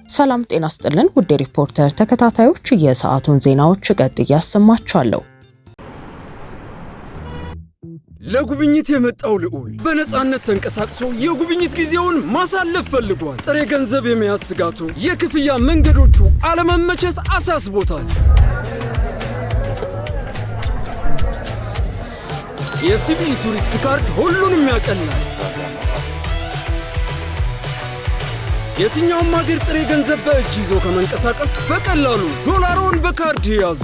ሰላም ጤና ይስጥልን ውድ ሪፖርተር ተከታታዮች የሰዓቱን ዜናዎች ቀጥዬ ያሰማችኋለሁ። ለጉብኝት የመጣው ልዑል በነፃነት ተንቀሳቅሶ የጉብኝት ጊዜውን ማሳለፍ ፈልጓል። ጥሬ ገንዘብ የመያዝ ስጋቱ፣ የክፍያ መንገዶቹ አለመመቸት አሳስቦታል። የሲቢኢ ቱሪስት ካርድ ሁሉንም ያቀላል። የትኛውም ሀገር ጥሬ ገንዘብ በእጅ ይዞ ከመንቀሳቀስ በቀላሉ ዶላሮን በካርድ ያዙ።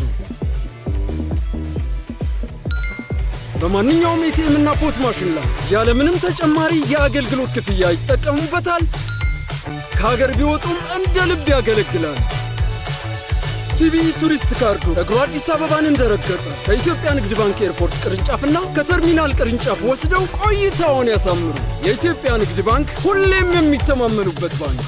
በማንኛውም ኤቲኤም እና ፖስ ማሽን ላይ ያለምንም ተጨማሪ የአገልግሎት ክፍያ ይጠቀሙበታል። ከሀገር ቢወጡም እንደ ልብ ያገለግላል። ሲቢኢ ቱሪስት ካርዱ እግሩ አዲስ አበባን እንደረገጠ ከኢትዮጵያ ንግድ ባንክ ኤርፖርት ቅርንጫፍና ከተርሚናል ቅርንጫፍ ወስደው ቆይታውን ያሳምሩ። የኢትዮጵያ ንግድ ባንክ ሁሌም የሚተማመኑበት ባንክ።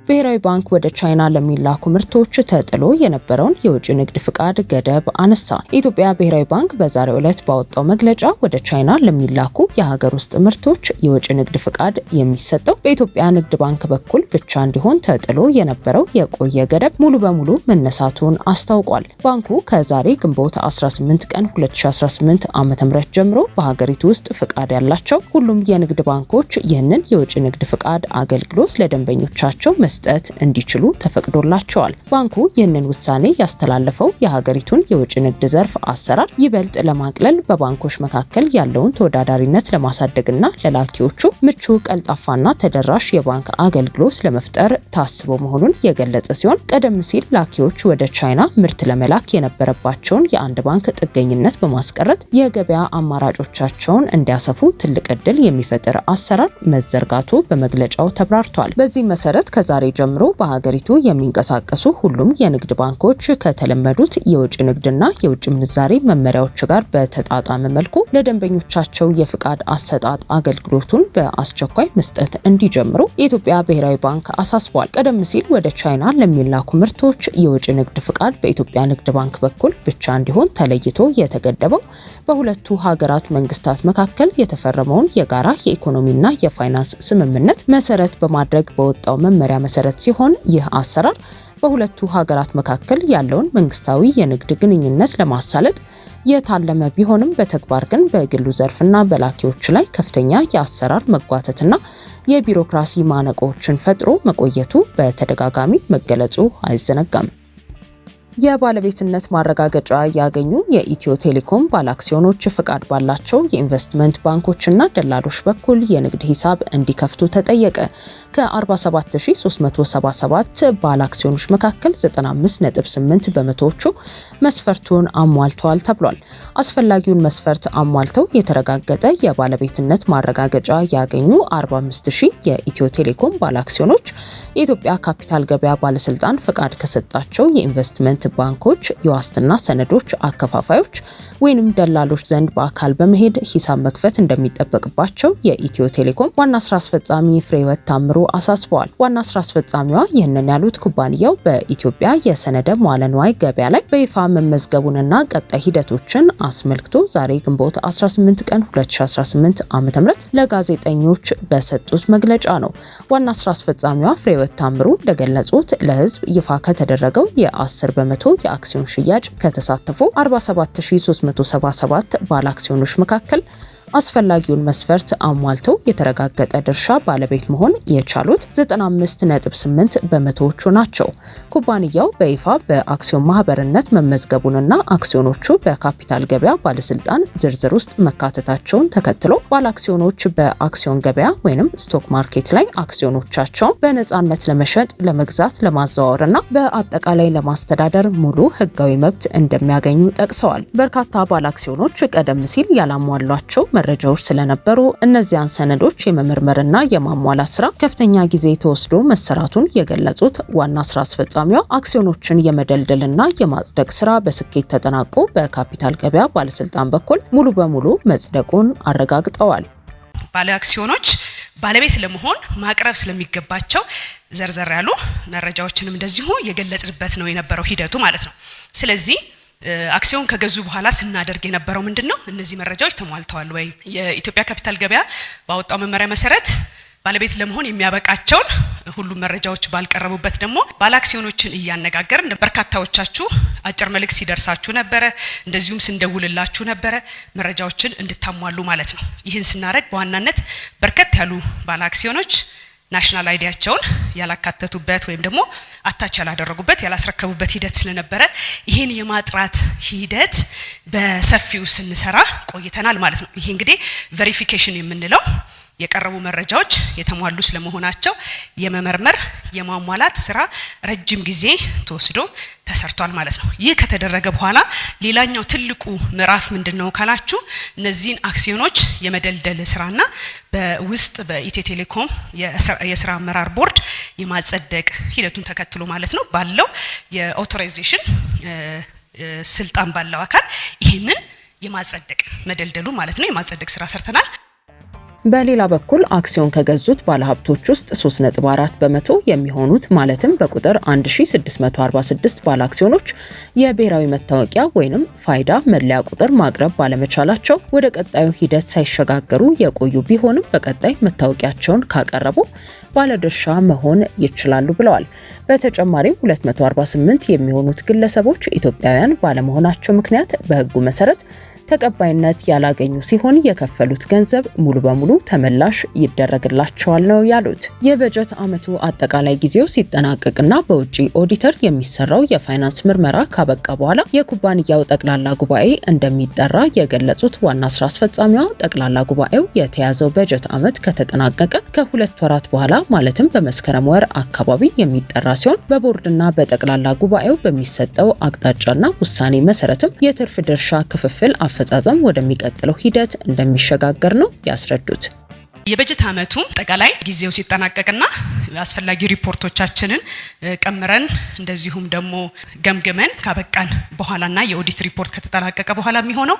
ብሔራዊ ባንክ ወደ ቻይና ለሚላኩ ምርቶች ተጥሎ የነበረውን የውጭ ንግድ ፍቃድ ገደብ አነሳ። የኢትዮጵያ ብሔራዊ ባንክ በዛሬው ዕለት ባወጣው መግለጫ ወደ ቻይና ለሚላኩ የሀገር ውስጥ ምርቶች የውጭ ንግድ ፍቃድ የሚሰጠው በኢትዮጵያ ንግድ ባንክ በኩል ብቻ እንዲሆን ተጥሎ የነበረው የቆየ ገደብ ሙሉ በሙሉ መነሳቱን አስታውቋል። ባንኩ ከዛሬ ግንቦት 18 ቀን 2018 ዓ.ም ጀምሮ በሀገሪቱ ውስጥ ፍቃድ ያላቸው ሁሉም የንግድ ባንኮች ይህንን የውጭ ንግድ ፍቃድ አገልግሎት ለደንበኞቻቸው መስጠት እንዲችሉ ተፈቅዶላቸዋል። ባንኩ ይህንን ውሳኔ ያስተላለፈው የሀገሪቱን የውጭ ንግድ ዘርፍ አሰራር ይበልጥ ለማቅለል በባንኮች መካከል ያለውን ተወዳዳሪነት ለማሳደግና ለላኪዎቹ ምቹ፣ ቀልጣፋና ተደራሽ የባንክ አገልግሎት ለመፍጠር ታስቦ መሆኑን የገለጸ ሲሆን ቀደም ሲል ላኪዎች ወደ ቻይና ምርት ለመላክ የነበረባቸውን የአንድ ባንክ ጥገኝነት በማስቀረት የገበያ አማራጮቻቸውን እንዲያሰፉ ትልቅ ዕድል የሚፈጥር አሰራር መዘርጋቱ በመግለጫው ተብራርቷል። በዚህ መሰረት ከዛሬ ጀምሮ በሀገሪቱ የሚንቀሳቀሱ ሁሉም የንግድ ባንኮች ከተለመዱት የውጭ ንግድና የውጭ ምንዛሬ መመሪያዎች ጋር በተጣጣመ መልኩ ለደንበኞቻቸው የፍቃድ አሰጣጥ አገልግሎቱን በአስቸኳይ መስጠት እንዲጀምሩ የኢትዮጵያ ብሔራዊ ባንክ አሳስቧል። ቀደም ሲል ወደ ቻይና ለሚላኩ ምርቶች የውጭ ንግድ ፍቃድ በኢትዮጵያ ንግድ ባንክ በኩል ብቻ እንዲሆን ተለይቶ የተገደበው በሁለቱ ሀገራት መንግስታት መካከል የተፈረመውን የጋራ የኢኮኖሚና የፋይናንስ ስምምነት መሰረት በማድረግ በወጣው መመሪያ መሰረት ሲሆን ይህ አሰራር በሁለቱ ሀገራት መካከል ያለውን መንግስታዊ የንግድ ግንኙነት ለማሳለጥ የታለመ ቢሆንም በተግባር ግን በግሉ ዘርፍና በላኪዎች ላይ ከፍተኛ የአሰራር መጓተትና የቢሮክራሲ ማነቆችን ፈጥሮ መቆየቱ በተደጋጋሚ መገለጹ አይዘነጋም። የባለቤትነት ማረጋገጫ ያገኙ የኢትዮ ቴሌኮም ባለአክሲዮኖች ፍቃድ ባላቸው የኢንቨስትመንት ባንኮችና ደላሎች በኩል የንግድ ሂሳብ እንዲከፍቱ ተጠየቀ። ከ47377 ባለአክሲዮኖች መካከል 95.8 በመቶዎቹ መስፈርቱን አሟልተዋል ተብሏል። አስፈላጊውን መስፈርት አሟልተው የተረጋገጠ የባለቤትነት ማረጋገጫ ያገኙ 45000 የኢትዮ ቴሌኮም ባለአክሲዮኖች የኢትዮጵያ ካፒታል ገበያ ባለስልጣን ፍቃድ ከሰጣቸው የኢንቨስትመንት ባንኮች የዋስትና ሰነዶች አከፋፋዮች ወይንም ደላሎች ዘንድ በአካል በመሄድ ሂሳብ መክፈት እንደሚጠበቅባቸው የኢትዮ ቴሌኮም ዋና ስራ አስፈጻሚ ፍሬህይወት ታምሩ አሳስበዋል። ዋና ስራ አስፈጻሚዋ ይህንን ያሉት ኩባንያው በኢትዮጵያ የሰነደ መዋለ ንዋይ ገበያ ላይ በይፋ መመዝገቡንና ቀጣይ ሂደቶችን አስመልክቶ ዛሬ ግንቦት 18 ቀን 2018 ዓ.ም ለጋዜጠኞች በሰጡት መግለጫ ነው። ዋና ስራ አስፈጻሚዋ ፍሬህይወት ታምሩ እንደገለጹት ለህዝብ ይፋ ከተደረገው የ10 በመቶ የአክሲዮን ሽያጭ ከተሳተፉ 47377 ባለአክሲዮኖች መካከል አስፈላጊውን መስፈርት አሟልተው የተረጋገጠ ድርሻ ባለቤት መሆን የቻሉት 95.8 በመቶዎቹ ናቸው። ኩባንያው በይፋ በአክሲዮን ማህበርነት መመዝገቡንና አክሲዮኖቹ በካፒታል ገበያ ባለስልጣን ዝርዝር ውስጥ መካተታቸውን ተከትሎ ባለአክሲዮኖች በአክሲዮን ገበያ ወይንም ስቶክ ማርኬት ላይ አክሲዮኖቻቸውን በነፃነት ለመሸጥ፣ ለመግዛት፣ ለማዘዋወርና በአጠቃላይ ለማስተዳደር ሙሉ ህጋዊ መብት እንደሚያገኙ ጠቅሰዋል። በርካታ ባለአክሲዮኖች ቀደም ሲል ያላሟሏቸው መረጃዎች ስለነበሩ እነዚያን ሰነዶች የመመርመርና የማሟላት ስራ ከፍተኛ ጊዜ ተወስዶ መሰራቱን የገለጹት ዋና ስራ አስፈጻሚዋ አክሲዮኖችን የመደልደልና የማጽደቅ ስራ በስኬት ተጠናቆ በካፒታል ገበያ ባለስልጣን በኩል ሙሉ በሙሉ መጽደቁን አረጋግጠዋል። ባለ አክሲዮኖች ባለቤት ለመሆን ማቅረብ ስለሚገባቸው ዘርዘር ያሉ መረጃዎችንም እንደዚሁ የገለጽንበት ነው የነበረው ሂደቱ ማለት ነው። ስለዚህ አክሲዮን ከገዙ በኋላ ስናደርግ የነበረው ምንድነው? እነዚህ መረጃዎች ተሟልተዋል ወይ? የኢትዮጵያ ካፒታል ገበያ ባወጣው መመሪያ መሰረት ባለቤት ለመሆን የሚያበቃቸውን ሁሉ መረጃዎች ባልቀረቡበት ደግሞ ባለአክሲዮኖችን እያነጋገርን በርካታዎቻችሁ አጭር መልእክት ሲደርሳችሁ ነበር እንደዚሁም ስንደውልላችሁ ነበር መረጃዎችን እንድታሟሉ ማለት ነው ይህን ስናረግ በዋናነት በርከት ያሉ ባለአክሲዮኖች ናሽናል አይዲያቸውን ያላካተቱበት ወይም ደግሞ አታች ያላደረጉበት ያላስረከቡበት ሂደት ስለነበረ ይሄን የማጥራት ሂደት በሰፊው ስንሰራ ቆይተናል ማለት ነው ይሄ እንግዲህ ቬሪፊኬሽን የምንለው የቀረቡ መረጃዎች የተሟሉ ስለመሆናቸው የመመርመር የማሟላት ስራ ረጅም ጊዜ ተወስዶ ተሰርቷል ማለት ነው ይህ ከተደረገ በኋላ ሌላኛው ትልቁ ምዕራፍ ምንድነው ካላችሁ እነዚህን አክሲዮኖች የመደልደል ስራና በውስጥ በኢትዮ ቴሌኮም የስራ አመራር ቦርድ የማጸደቅ ሂደቱን ተከትሎ ማለት ነው ባለው የኦቶራይዜሽን ስልጣን ባለው አካል ይሄንን የማጸደቅ መደልደሉ ማለት ነው የማጸደቅ ስራ ሰርተናል በሌላ በኩል አክሲዮን ከገዙት ባለሀብቶች ውስጥ 3.4% የሚሆኑት ማለትም በቁጥር 1646 ባለአክሲዮኖች የብሔራዊ መታወቂያ ወይንም ፋይዳ መለያ ቁጥር ማቅረብ ባለመቻላቸው ወደ ቀጣዩ ሂደት ሳይሸጋገሩ የቆዩ ቢሆንም በቀጣይ መታወቂያቸውን ካቀረቡ ባለድርሻ መሆን ይችላሉ ብለዋል በተጨማሪም 248 የሚሆኑት ግለሰቦች ኢትዮጵያውያን ባለመሆናቸው ምክንያት በህጉ መሰረት ተቀባይነት ያላገኙ ሲሆን የከፈሉት ገንዘብ ሙሉ በሙሉ ተመላሽ ይደረግላቸዋል ነው ያሉት የበጀት አመቱ አጠቃላይ ጊዜው ሲጠናቀቅና በውጪ ኦዲተር የሚሰራው የፋይናንስ ምርመራ ካበቃ በኋላ የኩባንያው ጠቅላላ ጉባኤ እንደሚጠራ የገለጹት ዋና ስራ አስፈጻሚዋ ጠቅላላ ጉባኤው የተያዘው በጀት አመት ከተጠናቀቀ ከ2 ወራት በኋላ ማለትም በመስከረም ወር አካባቢ የሚጠራ ሲሆን በቦርድና በጠቅላላ ጉባኤው በሚሰጠው አቅጣጫና ውሳኔ መሰረትም የትርፍ ድርሻ ክፍፍል አፈጻጸም ወደሚቀጥለው ሂደት እንደሚሸጋገር ነው ያስረዱት የበጀት አመቱ አጠቃላይ ጊዜው ሲጠናቀቅና አስፈላጊ ሪፖርቶቻችንን ቀምረን እንደዚሁም ደግሞ ገምገመን ካበቃን በኋላና የኦዲት ሪፖርት ከተጠናቀቀ በኋላ የሚሆነው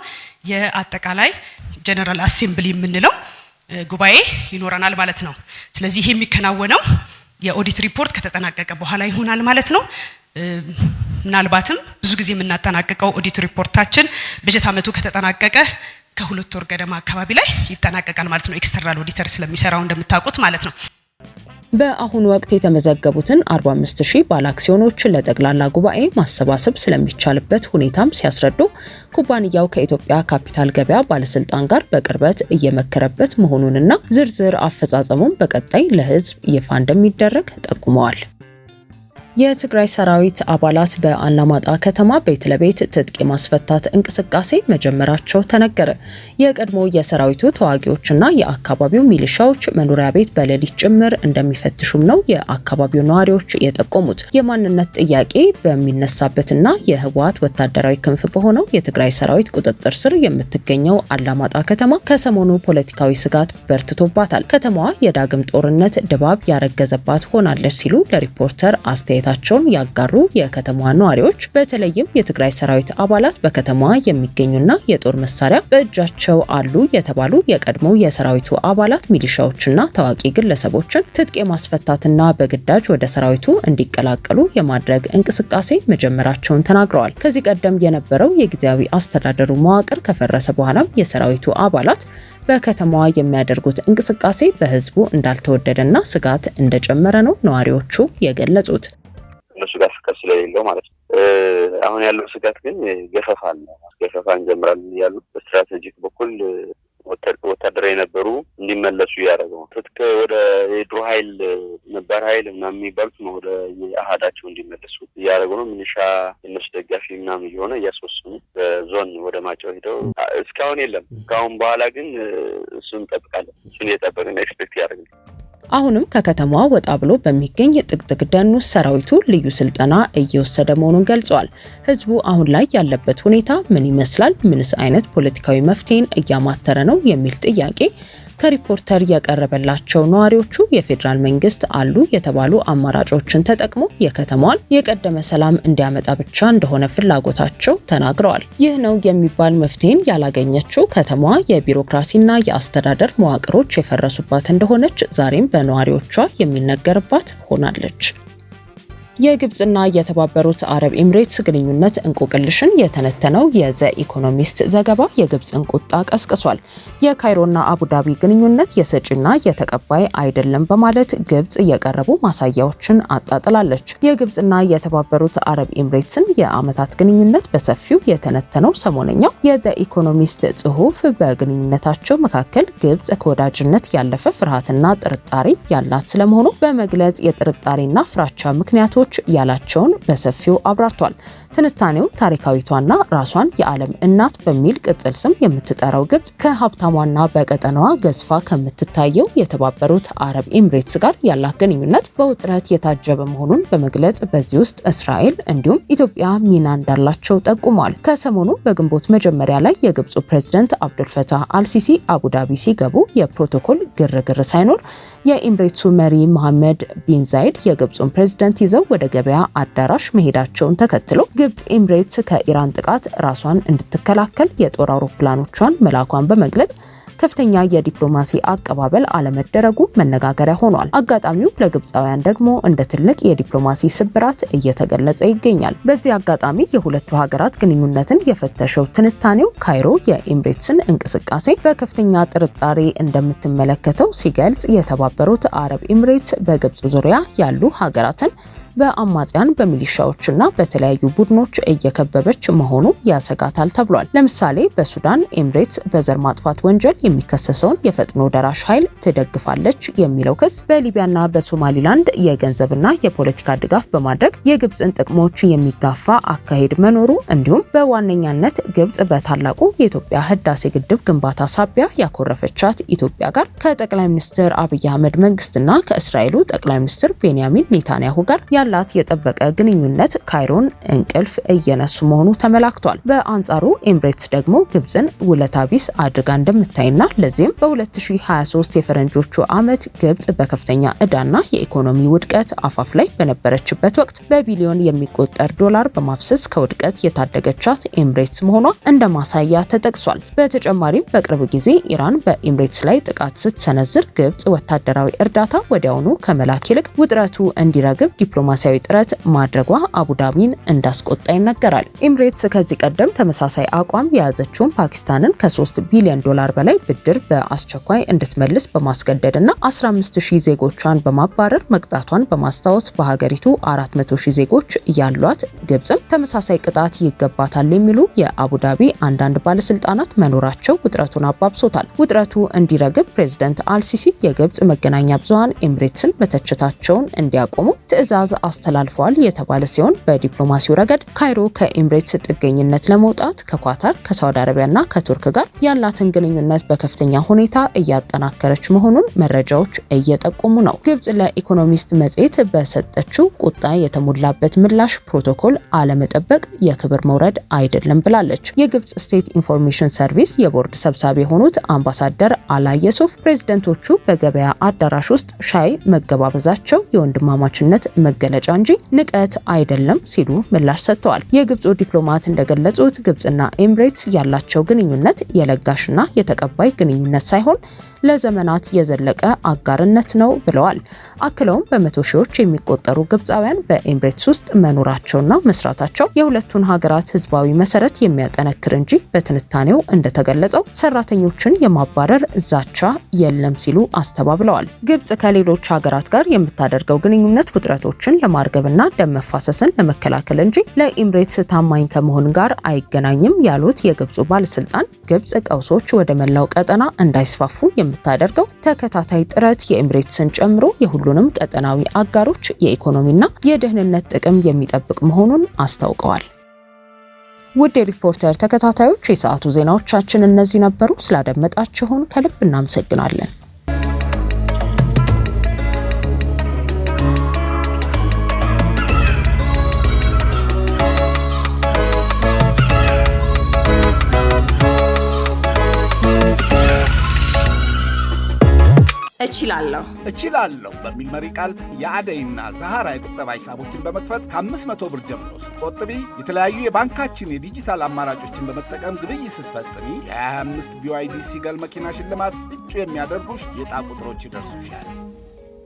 የአጠቃላይ ጀነራል አሴምብሊ የምንለው ጉባኤ ይኖረናል ማለት ነው ስለዚህ ይሄ የሚከናወነው የኦዲት ሪፖርት ከተጠናቀቀ በኋላ ይሆናል ማለት ነው ምናልባትም ብዙ ጊዜ የምናጠናቀቀው ኦዲት ሪፖርታችን በጀት አመቱ ከተጠናቀቀ ከ2 ወር ገደማ አካባቢ ላይ ይጠናቀቃል ማለት ነው ኤክስተርናል ኦዲተር ስለሚሰራው እንደምታውቁት ማለት ነው በአሁኑ ወቅት የተመዘገቡትን 45000 ባለአክሲዮኖች ለጠቅላላ ጉባኤ ማሰባሰብ ስለሚቻልበት ሁኔታም ሲያስረዱ ኩባንያው ከኢትዮጵያ ካፒታል ገበያ ባለስልጣን ጋር በቅርበት እየመከረበት መሆኑንና ዝርዝር አፈጻጸሙን በቀጣይ ለህዝብ ይፋ እንደሚደረግ ጠቁመዋል የትግራይ ሰራዊት አባላት በአላማጣ ከተማ ቤት ለቤት ትጥቅ ማስፈታት እንቅስቃሴ መጀመራቸው ተነገረ። የቀድሞ የሰራዊቱ ተዋጊዎችና የአካባቢው ሚሊሻዎች መኖሪያ ቤት በሌሊት ጭምር እንደሚፈትሹም ነው የአካባቢው ነዋሪዎች የጠቆሙት። የማንነት ጥያቄ በሚነሳበትና የህወሓት ወታደራዊ ክንፍ በሆነው የትግራይ ሰራዊት ቁጥጥር ስር የምትገኘው አላማጣ ከተማ ከሰሞኑ ፖለቲካዊ ስጋት በርትቶባታል። ከተማዋ የዳግም ጦርነት ድባብ ያረገዘባት ሆናለች ሲሉ ለሪፖርተር አስተያየታቸውን ያጋሩ የከተማዋ ነዋሪዎች በተለይም የትግራይ ሰራዊት አባላት በከተማዋ የሚገኙና የጦር መሳሪያ በእጃቸው አሉ የተባሉ የቀድሞ የሰራዊቱ አባላት ሚሊሻዎችና ታዋቂ ግለሰቦችን ትጥቅ ማስፈታትና በግዳጅ ወደ ሰራዊቱ እንዲቀላቀሉ የማድረግ እንቅስቃሴ መጀመራቸውን ተናግረዋል። ከዚህ ቀደም የነበረው የጊዜያዊ አስተዳደሩ መዋቅር ከፈረሰ በኋላም የሰራዊቱ አባላት በከተማዋ የሚያደርጉት እንቅስቃሴ በህዝቡ እንዳልተወደደና ስጋት እንደጨመረ ነው ነዋሪዎቹ የገለጹት። እነሱ ጋር ፍቅር ስለሌለው ማለት ነው። አሁን ያለው ስጋት ግን ገፈፋን እንጀምራለን ያሉ በስትራቴጂክ በኩል ወታደራዊ የነበሩ እንዲመለሱ ያደረገው ትጥቅ ወደ የድሮ ኃይል ነበር ኃይል ምናምን የሚባሉት ነው ወደ የአሃዳቸው እንዲመለሱ ያደረገው ነው። ሚሊሻ እነሱ ደጋፊ ምናምን እየሆነ እያስወሰኑ በዞን ወደ ማጫው ሄደው እስካሁን የለም። ካሁን በኋላ ግን እሱን እንጠብቃለን። እሱን እየጠበቅን ኤክስፔክት ያደርጋል። አሁንም ከከተማዋ ወጣ ብሎ በሚገኝ ጥቅጥቅ ደን ውስጥ ሰራዊቱ ልዩ ስልጠና እየወሰደ መሆኑን ገልጿል። ህዝቡ አሁን ላይ ያለበት ሁኔታ ምን ይመስላል? ምንስ አይነት ፖለቲካዊ መፍትሄን እያማተረ ነው? የሚል ጥያቄ ከሪፖርተር ያቀረበላቸው ነዋሪዎቹ የፌዴራል መንግስት አሉ የተባሉ አማራጮችን ተጠቅሞ የከተማዋን የቀደመ ሰላም እንዲያመጣ ብቻ እንደሆነ ፍላጎታቸው ተናግረዋል። ይህ ነው የሚባል መፍትሄን ያላገኘችው ከተማዋ የቢሮክራሲና የአስተዳደር መዋቅሮች የፈረሱባት እንደሆነች ዛሬም በነዋሪዎቿ የሚነገርባት ሆናለች። የግብጽና የተባበሩት አረብ ኤምሬትስ ግንኙነት እንቆቅልሽን የተነተነው የዘ ኢኮኖሚስት ዘገባ የግብጽን ቁጣ ቀስቅሷል። የካይሮና አቡዳቢ ግንኙነት የሰጪና የተቀባይ አይደለም በማለት ግብጽ የቀረቡ ማሳያዎችን አጣጥላለች። የግብጽና የተባበሩት አረብ ኤምሬትስን የዓመታት ግንኙነት በሰፊው የተነተነው ሰሞነኛው የዘ ኢኮኖሚስት ጽሑፍ በግንኙነታቸው መካከል ግብጽ ከወዳጅነት ያለፈ ፍርሃትና ጥርጣሬ ያላት ስለመሆኑ በመግለጽ የጥርጣሬና ፍራቻ ምክንያቶች ያላቸውን በሰፊው አብራርቷል። ትንታኔው ታሪካዊቷና ራሷን የዓለም እናት በሚል ቅጽል ስም የምትጠራው ግብጽ ከሀብታሟና በቀጠናዋ ገዝፋ ከምትታየው የተባበሩት አረብ ኤምሬትስ ጋር ያላት ግንኙነት በውጥረት የታጀበ መሆኑን በመግለጽ በዚህ ውስጥ እስራኤል እንዲሁም ኢትዮጵያ ሚና እንዳላቸው ጠቁሟል። ከሰሞኑ በግንቦት መጀመሪያ ላይ የግብጹ ፕሬዝዳንት አብዱልፈታህ አልሲሲ አቡዳቢ ሲገቡ የፕሮቶኮል ግርግር ሳይኖር የኤምሬትሱ መሪ መሐመድ ቢን ዛይድ የግብጹን ፕሬዝዳንት ይዘው ወደ ገበያ አዳራሽ መሄዳቸውን ተከትሎ ግብጽ ኤምሬትስ ከኢራን ጥቃት ራሷን እንድትከላከል የጦር አውሮፕላኖቿን መላኳን በመግለጽ ከፍተኛ የዲፕሎማሲ አቀባበል አለመደረጉ መነጋገሪያ ሆኗል። አጋጣሚው ለግብጻውያን ደግሞ እንደ ትልቅ የዲፕሎማሲ ስብራት እየተገለጸ ይገኛል። በዚህ አጋጣሚ የሁለቱ ሀገራት ግንኙነትን የፈተሸው ትንታኔው ካይሮ የኤምሬትስን እንቅስቃሴ በከፍተኛ ጥርጣሬ እንደምትመለከተው ሲገልጽ የተባበሩት አረብ ኤምሬትስ በግብጽ ዙሪያ ያሉ ሀገራትን በአማጽያን በሚሊሻዎችና በተለያዩ ቡድኖች እየከበበች መሆኑ ያሰጋታል ተብሏል። ለምሳሌ በሱዳን ኤምሬትስ በዘር ማጥፋት ወንጀል የሚከሰሰውን የፈጥኖ ደራሽ ኃይል ትደግፋለች የሚለው ክስ፣ በሊቢያና በሶማሊላንድ የገንዘብና የፖለቲካ ድጋፍ በማድረግ የግብጽን ጥቅሞች የሚጋፋ አካሄድ መኖሩ እንዲሁም በዋነኛነት ግብጽ በታላቁ የኢትዮጵያ ህዳሴ ግድብ ግንባታ ሳቢያ ያኮረፈቻት ኢትዮጵያ ጋር ከጠቅላይ ሚኒስትር አብይ አህመድ መንግስትና ከእስራኤሉ ጠቅላይ ሚኒስትር ቤንያሚን ኔታንያሁ ጋር ያላት የጠበቀ ግንኙነት ካይሮን እንቅልፍ እየነሱ መሆኑ ተመላክቷል። በአንጻሩ ኤምሬትስ ደግሞ ግብጽን ውለታ ቢስ አድርጋ እንደምታይና ለዚህም በ2023 የፈረንጆቹ ዓመት ግብጽ በከፍተኛ ዕዳና የኢኮኖሚ ውድቀት አፋፍ ላይ በነበረችበት ወቅት በቢሊዮን የሚቆጠር ዶላር በማፍሰስ ከውድቀት የታደገቻት ኤምሬትስ መሆኗ እንደ ማሳያ ተጠቅሷል። በተጨማሪም በቅርብ ጊዜ ኢራን በኤምሬትስ ላይ ጥቃት ስትሰነዝር ግብጽ ወታደራዊ እርዳታ ወዲያውኑ ከመላክ ይልቅ ውጥረቱ እንዲረግብ ዲፕሎማሲያዊ ጥረት ማድረጓ አቡዳቢን እንዳስቆጣ ይነገራል። ኤምሬትስ ከዚህ ቀደም ተመሳሳይ አቋም የያዘችውን ፓኪስታንን ከ3 ቢሊዮን ዶላር በላይ ብድር በአስቸኳይ እንድትመልስ በማስገደድና 15000 ዜጎቿን በማባረር መቅጣቷን በማስታወስ በሀገሪቱ 400,000 ዜጎች ያሏት ግብጽም ተመሳሳይ ቅጣት ይገባታል የሚሉ የአቡዳቢ አንዳንድ ባለስልጣናት መኖራቸው ውጥረቱን አባብሶታል። ውጥረቱ እንዲረግብ ፕሬዝዳንት አልሲሲ የግብጽ መገናኛ ብዙሃን ኤምሬትስን መተቸታቸውን እንዲያቆሙ ትዕዛዝ አስተላልፈዋል የተባለ ሲሆን በዲፕሎማሲው ረገድ ካይሮ ከኤምሬትስ ጥገኝነት ለመውጣት ከኳታር ከሳውዲ አረቢያና ከቱርክ ጋር ያላትን ግንኙነት በከፍተኛ ሁኔታ እያጠናከረች መሆኑን መረጃዎች እየጠቆሙ ነው። ግብጽ ለኢኮኖሚስት መጽሔት በሰጠችው ቁጣ የተሞላበት ምላሽ ፕሮቶኮል አለመጠበቅ የክብር መውረድ አይደለም ብላለች። የግብጽ ስቴት ኢንፎርሜሽን ሰርቪስ የቦርድ ሰብሳቢ የሆኑት አምባሳደር አላየሱፍ ፕሬዝዳንቶቹ በገበያ አዳራሽ ውስጥ ሻይ መገባበዛቸው የወንድማማችነት መገለጫ እንጂ ንቀት አይደለም ሲሉ ምላሽ ሰጥተዋል። የግብጽ ዲፕሎማት እንደገለጹት ግብጽና ኤምሬትስ ያላቸው ግንኙነት የለጋሽና የተቀባይ ግንኙነት ሳይሆን ለዘመናት የዘለቀ አጋርነት ነው ብለዋል። አክለውም በመቶ ሺዎች የሚቆጠሩ ግብጻውያን በኤምሬትስ ውስጥ መኖራቸውና መስራታቸው የሁለቱን ሀገራት ህዝባዊ መሰረት የሚያጠነክር እንጂ በትንታኔው እንደተገለጸው ሰራተኞችን የማባረር ዛቻ የለም ሲሉ አስተባብለዋል። ግብጽ ከሌሎች ሀገራት ጋር የምታደርገው ግንኙነት ውጥረቶችን ለማርገብና ደም መፋሰስን ለመከላከል እንጂ ለኤምሬትስ ታማኝ ከመሆን ጋር አይገናኝም ያሉት የግብጹ ባለስልጣን ግብጽ ቀውሶች ወደ መላው ቀጠና እንዳይስፋፉ የምታደርገው ተከታታይ ጥረት የኤምሬትስን ጨምሮ የሁሉንም ቀጠናዊ አጋሮች የኢኮኖሚና የደህንነት ጥቅም የሚጠብቅ መሆኑን አስታውቀዋል። ውድ የሪፖርተር ተከታታዮች የሰዓቱ ዜናዎቻችን እነዚህ ነበሩ። ስላደመጣችሁን ከልብ እናመሰግናለን። እችላለሁ በሚል መሪ ቃል የአደይና ዛሃራ የቁጠባ ሂሳቦችን በመክፈት ከ500 ብር ጀምሮ ስትቆጥቢ የተለያዩ የባንካችን የዲጂታል አማራጮችን በመጠቀም ግብይት ስትፈጽሚ የ25 BYD ሲገል መኪና ሽልማት እጩ የሚያደርጉሽ የዕጣ ቁጥሮች ይደርሱሻል።